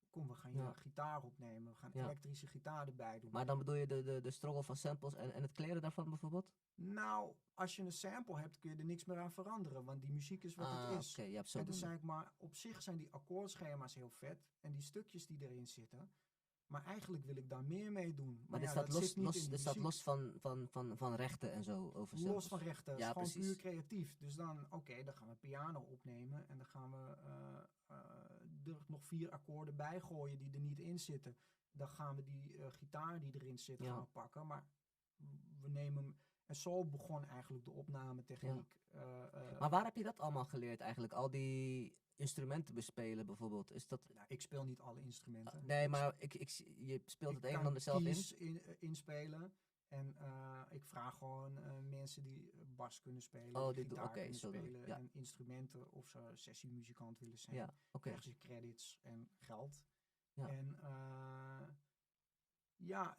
kom, we gaan Ja. je gitaar opnemen. We gaan Ja. elektrische gitaar erbij doen. Maar dan bedoel je de struggle van samples en het kleren daarvan bijvoorbeeld? Nou, als je een sample hebt, kun je er niks meer aan veranderen. Want die muziek is wat het is. Oké, je hebt zo En dus doen. zeg ik maar, op zich zijn die akkoordschema's heel vet. En die stukjes die erin zitten. Maar eigenlijk wil ik daar meer mee doen. Maar dit ja, staat dat los, zit niet los, in die dit staat muziek. los van rechten en zo over Los samples. van rechten. Het Ja, is gewoon precies. puur creatief. Dus dan, oké, dan gaan we piano opnemen. En dan gaan we er nog 4 akkoorden bij gooien die er niet in zitten. Dan gaan we die gitaar die erin zit Ja. gaan we pakken. Maar we nemen hem. En zo begon eigenlijk de opnametechniek. Maar waar heb je dat allemaal geleerd eigenlijk? Al die instrumenten bespelen bijvoorbeeld. Is dat... Nou, ik speel niet alle instrumenten. nee, Ik maar je speelt het een en ander zelf in. inspelen. En ik vraag gewoon mensen die bas kunnen spelen, Oh, die dit doe- gitaar oké, kunnen zo doen, spelen ja. en instrumenten of ze sessiemuzikant willen zijn. Ja, oké. Krijgen ze credits en geld. Ja. En ja,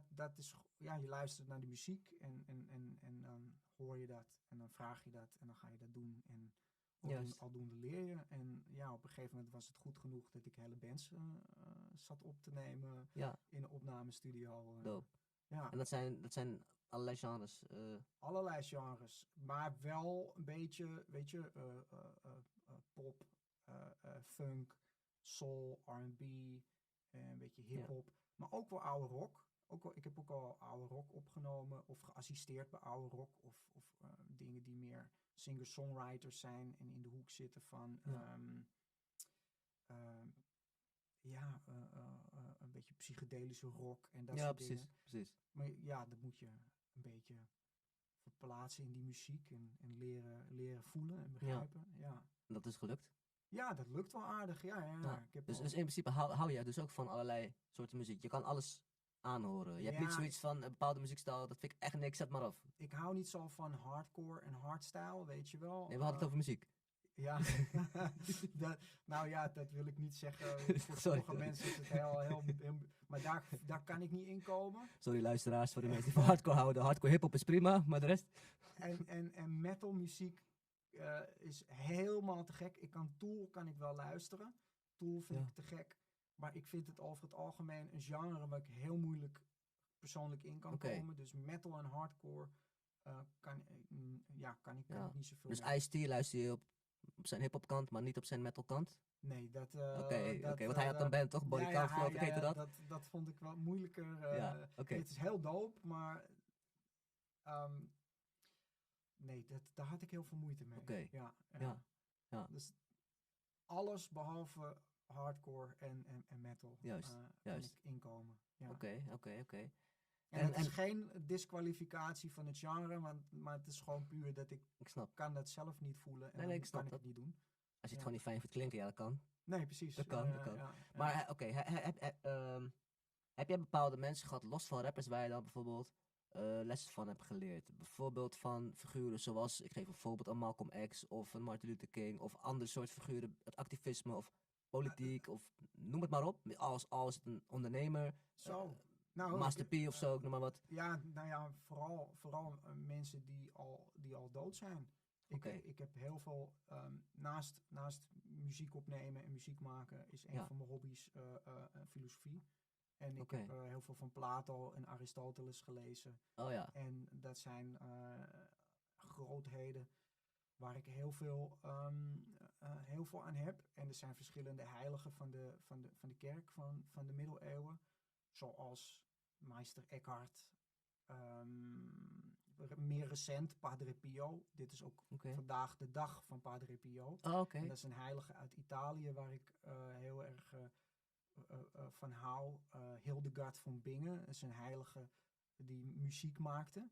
dat is, ja, je luistert naar de muziek en dan hoor je dat en dan vraag je dat en dan ga je dat doen. En Juist. aldoende leer je. En ja, op een gegeven moment was het goed genoeg dat ik hele bands zat op te nemen Ja, in de opnamestudio. dope. Ja, En dat zijn allerlei genres. allerlei genres. Maar wel een beetje, weet je, pop, funk, soul, R&B, een beetje hip-hop. Maar ook wel oude rock. Ik heb ook al oude rock opgenomen of geassisteerd bij oude rock. Of dingen die meer singer-songwriters zijn en in de hoek zitten van Ja. een beetje psychedelische rock en dat Ja, soort precies, dingen. precies. Maar ja, dat moet je een beetje verplaatsen in die muziek en leren voelen en begrijpen. Ja. En dat is gelukt. Ja, dat lukt wel aardig. Ja. Ja. Ik heb Dus wel- in principe hou jij dus ook van allerlei soorten muziek. Je kan alles aanhoren. Je hebt niet Ja. zoiets van een bepaalde muziekstijl, dat vind ik echt niks, zet maar af. ik hou niet zo van hardcore en hardstyle, weet je wel. Nee, we hadden het over muziek. Ja, nou ja, dat wil ik niet zeggen. Voor Sorry. sommige mensen is het heel maar daar kan ik niet in komen. Sorry luisteraars, voor de mensen die van hardcore houden. Hardcore hip-hop is prima, maar de rest... En metal muziek is helemaal te gek. Tool kan ik wel luisteren. Tool vind Ja. ik te gek. Maar ik vind het over het algemeen een genre waar ik heel moeilijk persoonlijk in kan Oké. komen. Dus metal en hardcore kan ik Ja. niet zoveel Dus mee. Ice-T luister je op zijn hip-hop kant, maar niet op zijn metal kant. Nee, dat... Oké, want hij had een band toch? Body Count geloof ik, heette dat? Dat vond ik wel moeilijker. Ja, oké. Het is heel dope, maar... nee, daar had ik heel veel moeite mee. Oké. Ja. Ja. Dus alles behalve hardcore en metal Juist, kan juist. ik inkomen. Ja. Oké. En het is geen disqualificatie van het genre, maar het is gewoon puur dat ik Ik snap. kan dat zelf niet voelen en Nee, dan ik snap kan ik dat. het niet doen. Als je het Ja. gewoon niet fijn vindt klinken, ja dat kan. Nee, precies. Dat kan, dat kan. Ja. Maar oké, heb jij bepaalde mensen gehad, los van rappers, waar je dan bijvoorbeeld lessen van hebt geleerd? Bijvoorbeeld van figuren zoals, ik geef een voorbeeld, een Malcolm X of een Martin Luther King of andere soort figuren, het activisme of politiek of noem het maar op. Als het een ondernemer, Zo. Nou, Master P of zo, ik noem maar wat. Ja, nou ja, vooral mensen die al dood zijn. Oké. Ik heb heel veel, naast muziek opnemen en muziek maken, is een Ja. van mijn hobby's filosofie. En ik Oké. heb heel veel van Plato en Aristoteles gelezen. Oh ja, En dat zijn grootheden waar ik heel veel aan heb. En er zijn verschillende heiligen van de kerk van de middeleeuwen. Zoals Meister Eckhart. Meer recent Padre Pio. Dit is ook oké. vandaag de dag van Padre Pio. Oh, oké. En dat is een heilige uit Italië waar ik heel erg van hou. Hildegard van Bingen. Dat is een heilige die muziek maakte.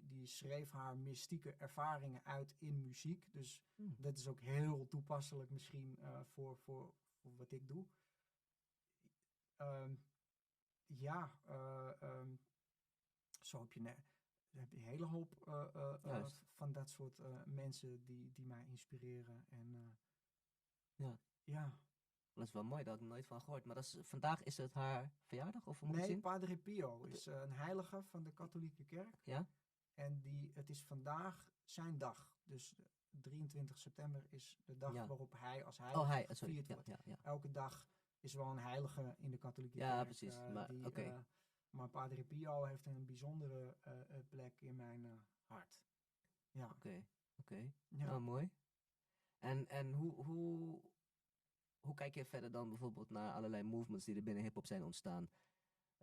Die schreef haar mystieke ervaringen uit in muziek. Dus dat is ook heel toepasselijk misschien voor wat ik doe. Zo heb je een hele hoop Juist. van dat soort mensen die mij inspireren. En Ja. ja. Dat is wel mooi, daar had ik nooit van gehoord. Maar vandaag is het haar verjaardag, of hoe moet ik Nee, het zien? Padre Pio is een heilige van de katholieke kerk. Ja? En het is vandaag zijn dag. Dus 23 september is de dag Ja. waarop hij als Oh, heilige hij, sorry. gevierd Ja, wordt. ja, ja. Elke dag is wel een heilige in de katholieke Ja, kerk. precies. Maar oké. Maar Padre Pio heeft een bijzondere plek in mijn hart. Ja. Oké. Ja. Nou, mooi. En hoe kijk je verder dan bijvoorbeeld naar allerlei movements die er binnen hip-hop zijn ontstaan?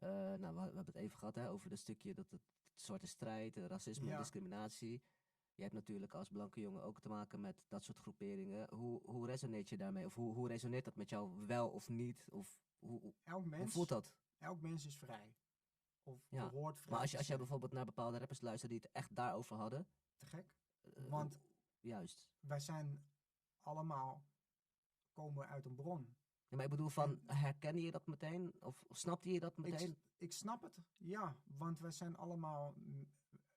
Nou, we hebben het even gehad hè, over dat stukje dat het zwarte strijd, racisme, Ja. discriminatie. Je hebt natuurlijk als blanke jongen ook te maken met dat soort groeperingen. Hoe resoneert je daarmee? Of hoe resoneert dat met jou wel of niet? Of Elk hoe mens, voelt dat? elk mens is vrij. Of Ja, behoort vrij Maar als te je zijn. bijvoorbeeld naar bepaalde rappers luistert die het echt daarover hadden. Te gek. eh, Want juist. wij zijn allemaal, komen we uit een bron. Ja, maar ik bedoel herkende je dat meteen? Of snapte je dat meteen? Ik snap het, ja. Want wij zijn allemaal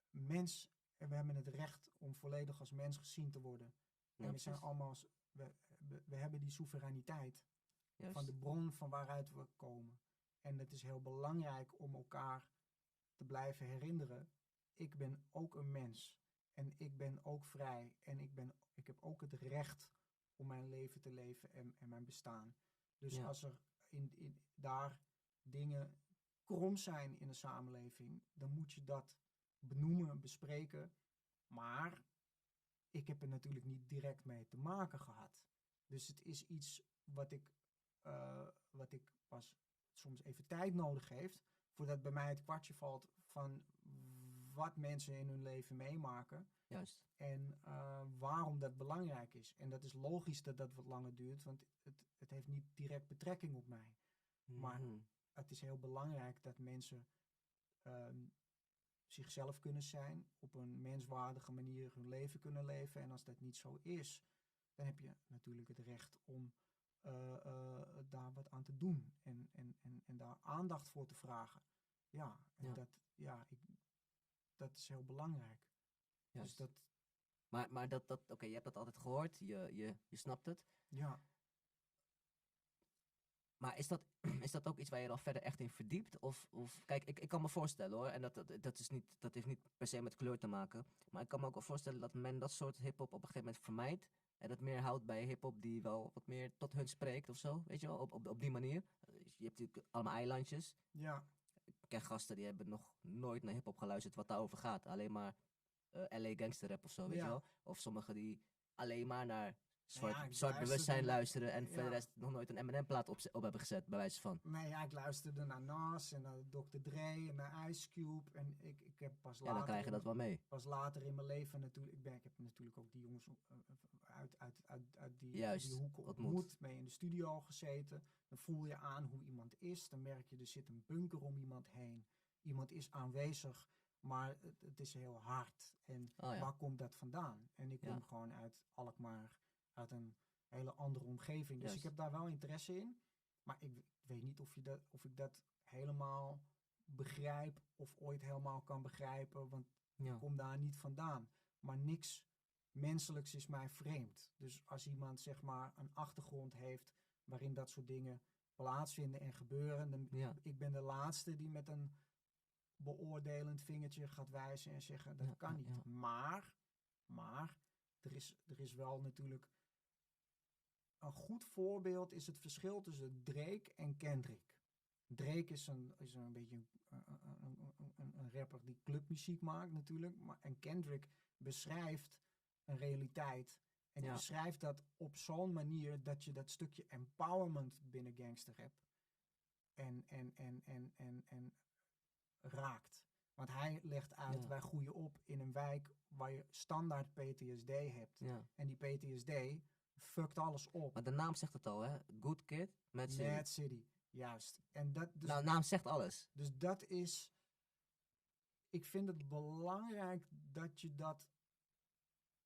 mens en we hebben het recht om volledig als mens gezien te worden. Ja, En we zijn precies. allemaal, we hebben die soevereiniteit Juist. van de bron van waaruit we komen. En het is heel belangrijk om elkaar te blijven herinneren. Ik ben ook een mens. En ik ben ook vrij. En ik heb ook het recht om mijn leven te leven en mijn bestaan. Dus Ja. als er daar dingen krom zijn in de samenleving, dan moet je dat benoemen, bespreken. Maar ik heb er natuurlijk niet direct mee te maken gehad. Dus het is iets wat ik pas soms even tijd nodig heeft, voordat bij mij het kwartje valt van wat mensen in hun leven meemaken Juist. en waarom dat belangrijk is. En dat is logisch dat dat wat langer duurt, want het heeft niet direct betrekking op mij. Maar Mhm. het is heel belangrijk dat mensen zichzelf kunnen zijn, op een menswaardige manier hun leven kunnen leven. En als dat niet zo is, dan heb je natuurlijk het recht om daar wat aan te doen en daar aandacht voor te vragen. Ja, en Ja. dat is heel belangrijk. Juist. Dus dat, Maar oké, je hebt dat altijd gehoord, je snapt het. ja, Maar is dat ook iets waar je dan verder echt in verdiept? Of kijk, ik kan me voorstellen hoor, en dat heeft niet per se met kleur te maken. Maar ik kan me ook wel voorstellen dat men dat soort hip-hop op een gegeven moment vermijdt. En dat meer houdt bij hip-hop die wel wat meer tot hun spreekt of zo. Weet je wel, op die manier. Je hebt natuurlijk allemaal eilandjes. ja, Ik ken gasten die hebben nog nooit naar hip-hop geluisterd wat daarover gaat. Alleen maar LA gangster rap of zo, weet je Ja. wel. Of sommigen die alleen maar naar Nou ja, ik zwart bewustzijn luisterde luisteren en ja. voor de rest nog nooit een Eminem-plaat op hebben gezet, bij wijze van. nee, ja, ik luisterde naar Nas en naar Dr. Dre en naar Ice Cube. En ik heb pas Ja, dan later krijg je in dat wel mee. pas later in mijn leven natuurlijk, ik heb natuurlijk ook die jongens uit die Juist, hoeken ontmoet, mee in de studio gezeten. Dan voel je aan hoe iemand is, dan merk je er zit een bunker om iemand heen. Iemand is aanwezig, maar het is heel hard. En Oh ja. waar komt dat vandaan? En ik kom Ja. gewoon uit Alkmaar, uit een hele andere omgeving. Dus Juist. ik heb daar wel interesse in. Maar ik weet niet of ik dat helemaal begrijp of ooit helemaal kan begrijpen, want Ja. ik kom daar niet vandaan. Maar niks menselijks is mij vreemd. Dus als iemand zeg maar een achtergrond heeft waarin dat soort dingen plaatsvinden en gebeuren, dan Ja. ik ben de laatste die met een beoordelend vingertje gaat wijzen en zeggen dat Ja, kan ja, niet. ja. Maar er is wel natuurlijk een goed voorbeeld is het verschil tussen Drake en Kendrick. Drake is een beetje een rapper die clubmuziek maakt natuurlijk. En Kendrick beschrijft een realiteit. En die Ja. beschrijft dat op zo'n manier dat je dat stukje empowerment binnen gangsterrap en raakt. Want hij legt uit, Ja. wij groeien op in een wijk waar je standaard PTSD hebt. Ja. En die PTSD fuckt alles op. Maar de naam zegt het al, hè? Good Kid, Mad City. Mad City, juist. En dat, dus, Nou, naam zegt alles. dus dat is... Ik vind het belangrijk dat je dat...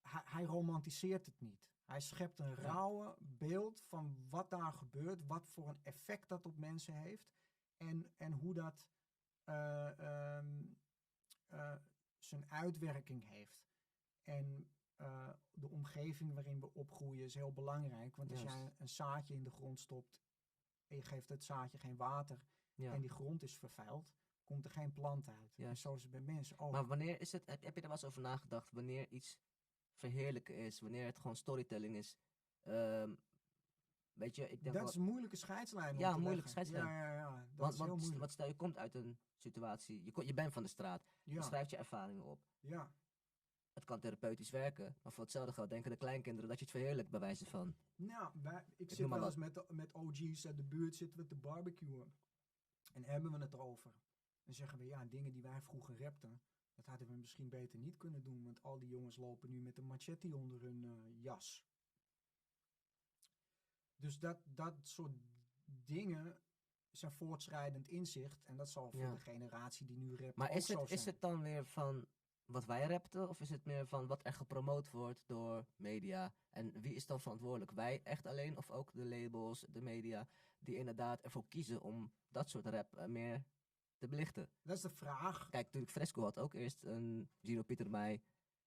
Hij romantiseert het niet. Hij schept een rauwe beeld van wat daar gebeurt, wat voor een effect dat op mensen heeft en hoe dat zijn uitwerking heeft. En de omgeving waarin we opgroeien is heel belangrijk, want als Juist. jij een zaadje in de grond stopt en je geeft het zaadje geen water Ja. en die grond is vervuild, komt er geen plant uit. En Juist. zo is het bij mensen ook. Maar wanneer is het, heb je er wel eens over nagedacht, wanneer iets verheerlijken is, wanneer het gewoon storytelling is? weet je, ik denk Dat wel... is een moeilijke scheidslijn. Ja, om te een moeilijke leggen. scheidslijn. Ja. Dat Want, is heel moeilijk. wat stel je komt uit een situatie, je bent van de straat, je Ja, schrijft je ervaringen op. ja. Het kan therapeutisch werken, maar voor hetzelfde geld denken de kleinkinderen dat je het verheerlijkt bij wijze van. Nou, ik noem zit maar wel eens met OG's uit de buurt zitten we te barbecuen. En hebben we het erover. Dan zeggen we, ja, dingen die wij vroeger rapten, dat hadden we misschien beter niet kunnen doen. Want al die jongens lopen nu met een machete onder hun jas. Dus dat soort dingen zijn voortschrijdend inzicht. En dat zal voor Ja. de generatie die nu rapt Maar ook is zo het, zijn. is het dan weer van wat wij rapten, of is het meer van wat er gepromoot wordt door media? En wie is dan verantwoordelijk? Wij echt alleen, of ook de labels, de media, die inderdaad ervoor kiezen om dat soort rap meer te belichten? Dat is de vraag. Kijk, natuurlijk, Fresco had ook eerst een Gino Pieter mij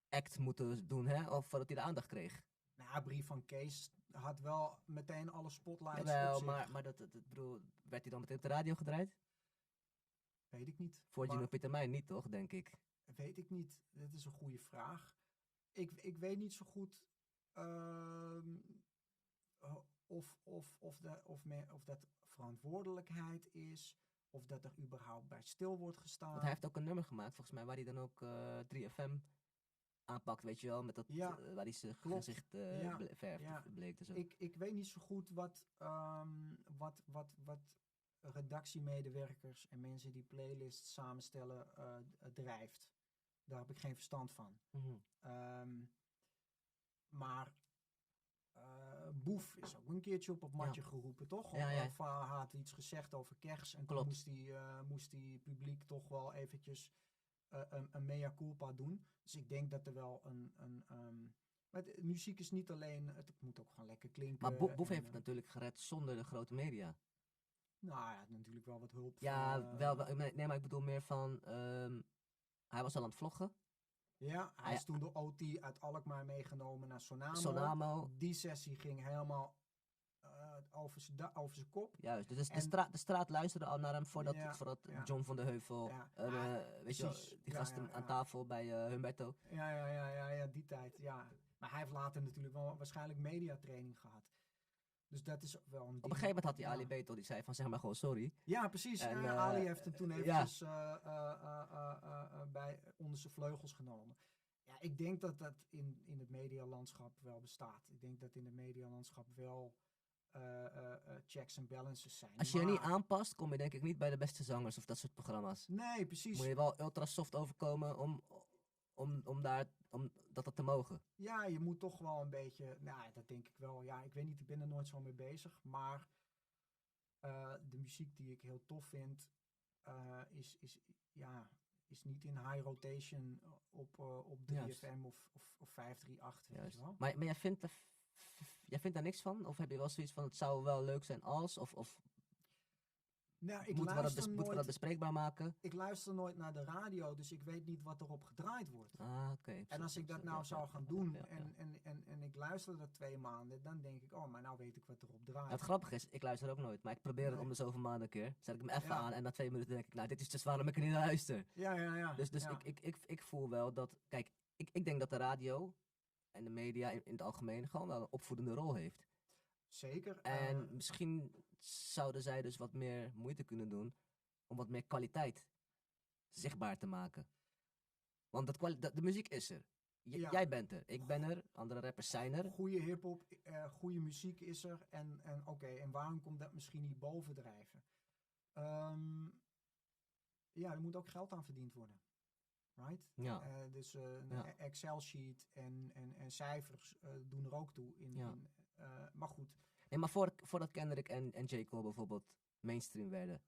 act moeten doen, hè? Of voordat hij de aandacht kreeg. Nou, brief van Kees had wel meteen alle spotlights op Jawel, zich. maar bedoel, werd hij dan meteen op de radio gedraaid? Weet ik niet. Voor Maar- Gino Pieter mij niet, toch, denk ik. Weet ik niet. Dat is een goede vraag. Ik weet niet zo goed of dat verantwoordelijkheid is. Of dat er überhaupt bij stil wordt gestaan. Want hij heeft ook een nummer gemaakt, volgens mij, waar hij dan ook 3FM aanpakt, weet je wel, met dat, Ja, waar hij zijn klopt. gezicht Ja, verft ja. of bleek en zo. Ik weet niet zo goed wat redactiemedewerkers en mensen die playlists samenstellen drijft. Daar heb ik geen verstand van. Mhm. Maar Boef is ook een keertje op het matje geroepen, toch? Ja, ja. Of had iets gezegd over Kers en Klopt. toen moest die publiek toch wel eventjes een mea culpa doen. Dus ik denk dat er wel maar muziek is niet alleen, het moet ook gewoon lekker klinken. Maar Boef en, heeft het natuurlijk gered zonder de grote media. Nou, hij had natuurlijk wel wat hulp. Ja, van, nee, maar ik bedoel meer van, hij was al aan het vloggen. Ja, hij Hij- is toen door OT uit Alkmaar meegenomen naar Sonamo. Sonamo, Die sessie ging helemaal over zijn kop. juist. Dus En- de straat luisterde al naar hem voordat, Ja, voordat ja. John van der Heuvel, Ja, weet je wel, precies. die Ja, gasten ja, aan ja. tafel bij Humberto. Ja, die tijd, ja. Maar hij heeft later natuurlijk wel waarschijnlijk mediatraining gehad. Dus dat is wel een Op een gegeven moment had hij ja. Ali Beto, die zei van zeg maar gewoon sorry. Ja, precies. En, ja, Ali heeft hem toen ja. eventjes onder zijn vleugels genomen. Ja, ik denk dat dat in het medialandschap wel bestaat. Ik denk dat in het medialandschap wel checks en balances zijn. Als je je niet Maar- aanpast, kom je denk ik niet bij de beste zangers of dat soort programma's. Nee, precies. Moet je wel ultra soft overkomen om dat te mogen. Ja, je moet toch wel een beetje, nou, dat denk ik wel. Ja, ik weet niet, ik ben er nooit zo mee bezig. Maar de muziek die ik heel tof vind, is niet in high rotation op 3FM of 538, weet Juist. je wel. Maar jij vindt daar niks van? Of heb je wel zoiets van het zou wel leuk zijn als? Of Nou, ik moeten we luister dat bespreekbaar maken? ik luister nooit naar de radio, dus ik weet niet wat erop gedraaid wordt. Ah, oké. En als ik dat nou zou gaan doen en ik luister dat 2 maanden, dan denk ik, oh, maar nou weet ik wat erop draait. Het grappige is, ik luister ook nooit, maar ik probeer het Nee. om de zoveel maanden een keer. Zet ik hem even Ja. aan en na 2 minuten denk ik, nou dit is dus waarom ik er niet naar luister. Ja. Dus ja. ik voel wel dat, kijk, ik denk dat de radio en de media in het algemeen gewoon wel een opvoedende rol heeft. Zeker. En misschien zouden zij dus wat meer moeite kunnen doen om wat meer kwaliteit zichtbaar te maken. Want de muziek is er. Ja. Jij bent er, ik ben er, andere rappers zijn er. Goede hip-hop, goede muziek is er. En oké, en waarom komt dat misschien niet bovendrijven? Ja, er moet ook geld aan verdiend worden. Right? Ja. Dus een Ja. Excel-sheet en cijfers doen er ook toe. Ja. Maar goed, Nee, maar voordat Kendrick en J. Cole bijvoorbeeld mainstream werden,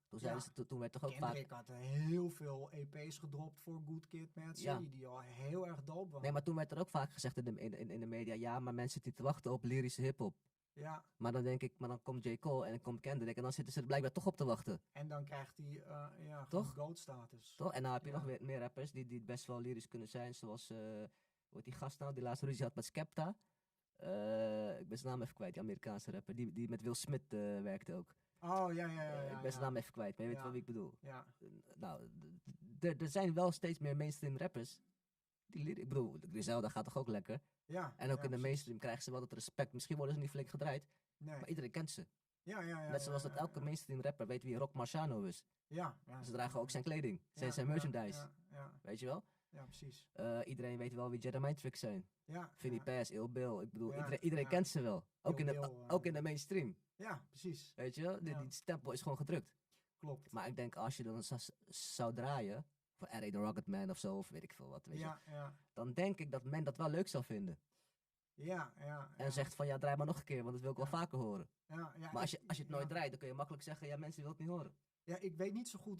toen werd toch ook Kendrick vaak... had heel veel EP's gedropt voor Good Kid, Mad City, Ja. die al heel erg dope waren. Nee, maar toen werd er ook vaak gezegd in de media, ja, maar mensen zitten te wachten op lyrische hiphop. Ja, Maar dan denk ik, maar dan komt J. Cole en dan komt Kendrick en dan zitten ze er blijkbaar toch op te wachten. en dan krijgt hij gewoon Toch? GOAT-status. Toch? En dan heb je Ja. nog weer meer rappers die best wel lyrisch kunnen zijn, zoals, hoe heet die gast nou, die laatste ruzie had met Skepta. Ik ben zijn naam even kwijt, die Amerikaanse rapper, die met Will Smith werkte ook. Oh, ja. Ik ben zijn naam even kwijt, maar je weet Ja. wel wie ik bedoel. Ja, Nou, er zijn wel steeds meer mainstream rappers ik bedoel, Griselda gaat toch ook lekker? Ja. En ook ja, in de precies. mainstream krijgen ze wel dat respect. Misschien worden ze niet flink gedraaid, Nee. maar iedereen kent ze. Ja. Net zoals dat elke mainstream rapper weet wie Rock Marciano is. Ja. Ze dragen ook zijn kleding, zijn Ja, merchandise. Ja, Weet je wel? ja, precies. Iedereen weet wel wie Jedi Mind Tricks zijn. Ja, Vinnie ja. Pass, Il Bill. Ik bedoel, Ja, iedereen ja. kent ze wel. Ook, Il in de, Bill, ook in de mainstream. Ja, precies. Weet je wel? Ja. Die stempel is gewoon gedrukt. Klopt. Maar ik denk als je dan zou draaien, voor R.A. The Rocket Man of zo, of weet ik veel wat, weet je. Ja. Dan denk ik dat men dat wel leuk zou vinden. Ja. En zegt van ja, draai maar nog een keer, want dat wil ik wel Ja. vaker horen. Ja, Maar als je het nooit ja. draait, dan kun je makkelijk zeggen, ja, mensen willen het niet horen. Ja, ik weet niet zo goed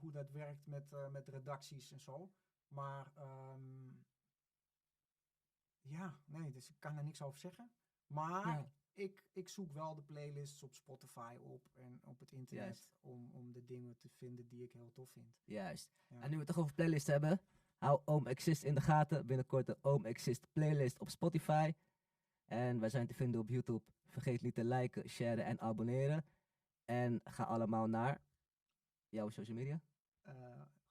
hoe dat werkt met redacties en zo. Maar nee, dus ik kan er niks over zeggen. Maar Ja. ik zoek wel de playlists op Spotify op en op het internet Juist. om de dingen te vinden die ik heel tof vind. Juist. Ja. En nu we het toch over playlist hebben, hou Oom Exist in de gaten. Binnenkort de Oom Exist playlist op Spotify. En wij zijn te vinden op YouTube. Vergeet niet te liken, sharen en abonneren. En ga allemaal naar jouw social media.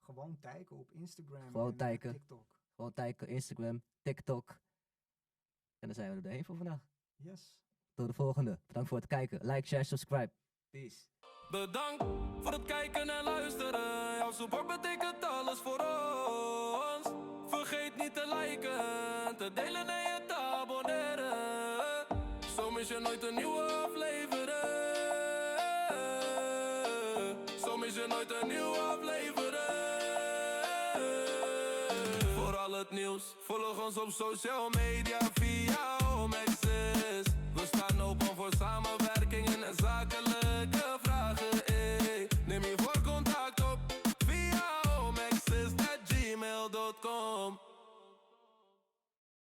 Gewoon kijken op Instagram Gewoon en kijken. TikTok. Gewoon kijken, Instagram, TikTok. En dan zijn we er doorheen voor vandaag. Yes. Tot de volgende. Bedankt voor het kijken. Like, share, subscribe. Peace. Bedankt voor het kijken en luisteren. Jouw support betekent alles voor ons. Vergeet niet te liken, te delen en je te abonneren. Zo mis je nooit een nieuwe aflevering. Zo mis je nooit een nieuwe aflevering. Voor al het nieuws, volg ons op social media via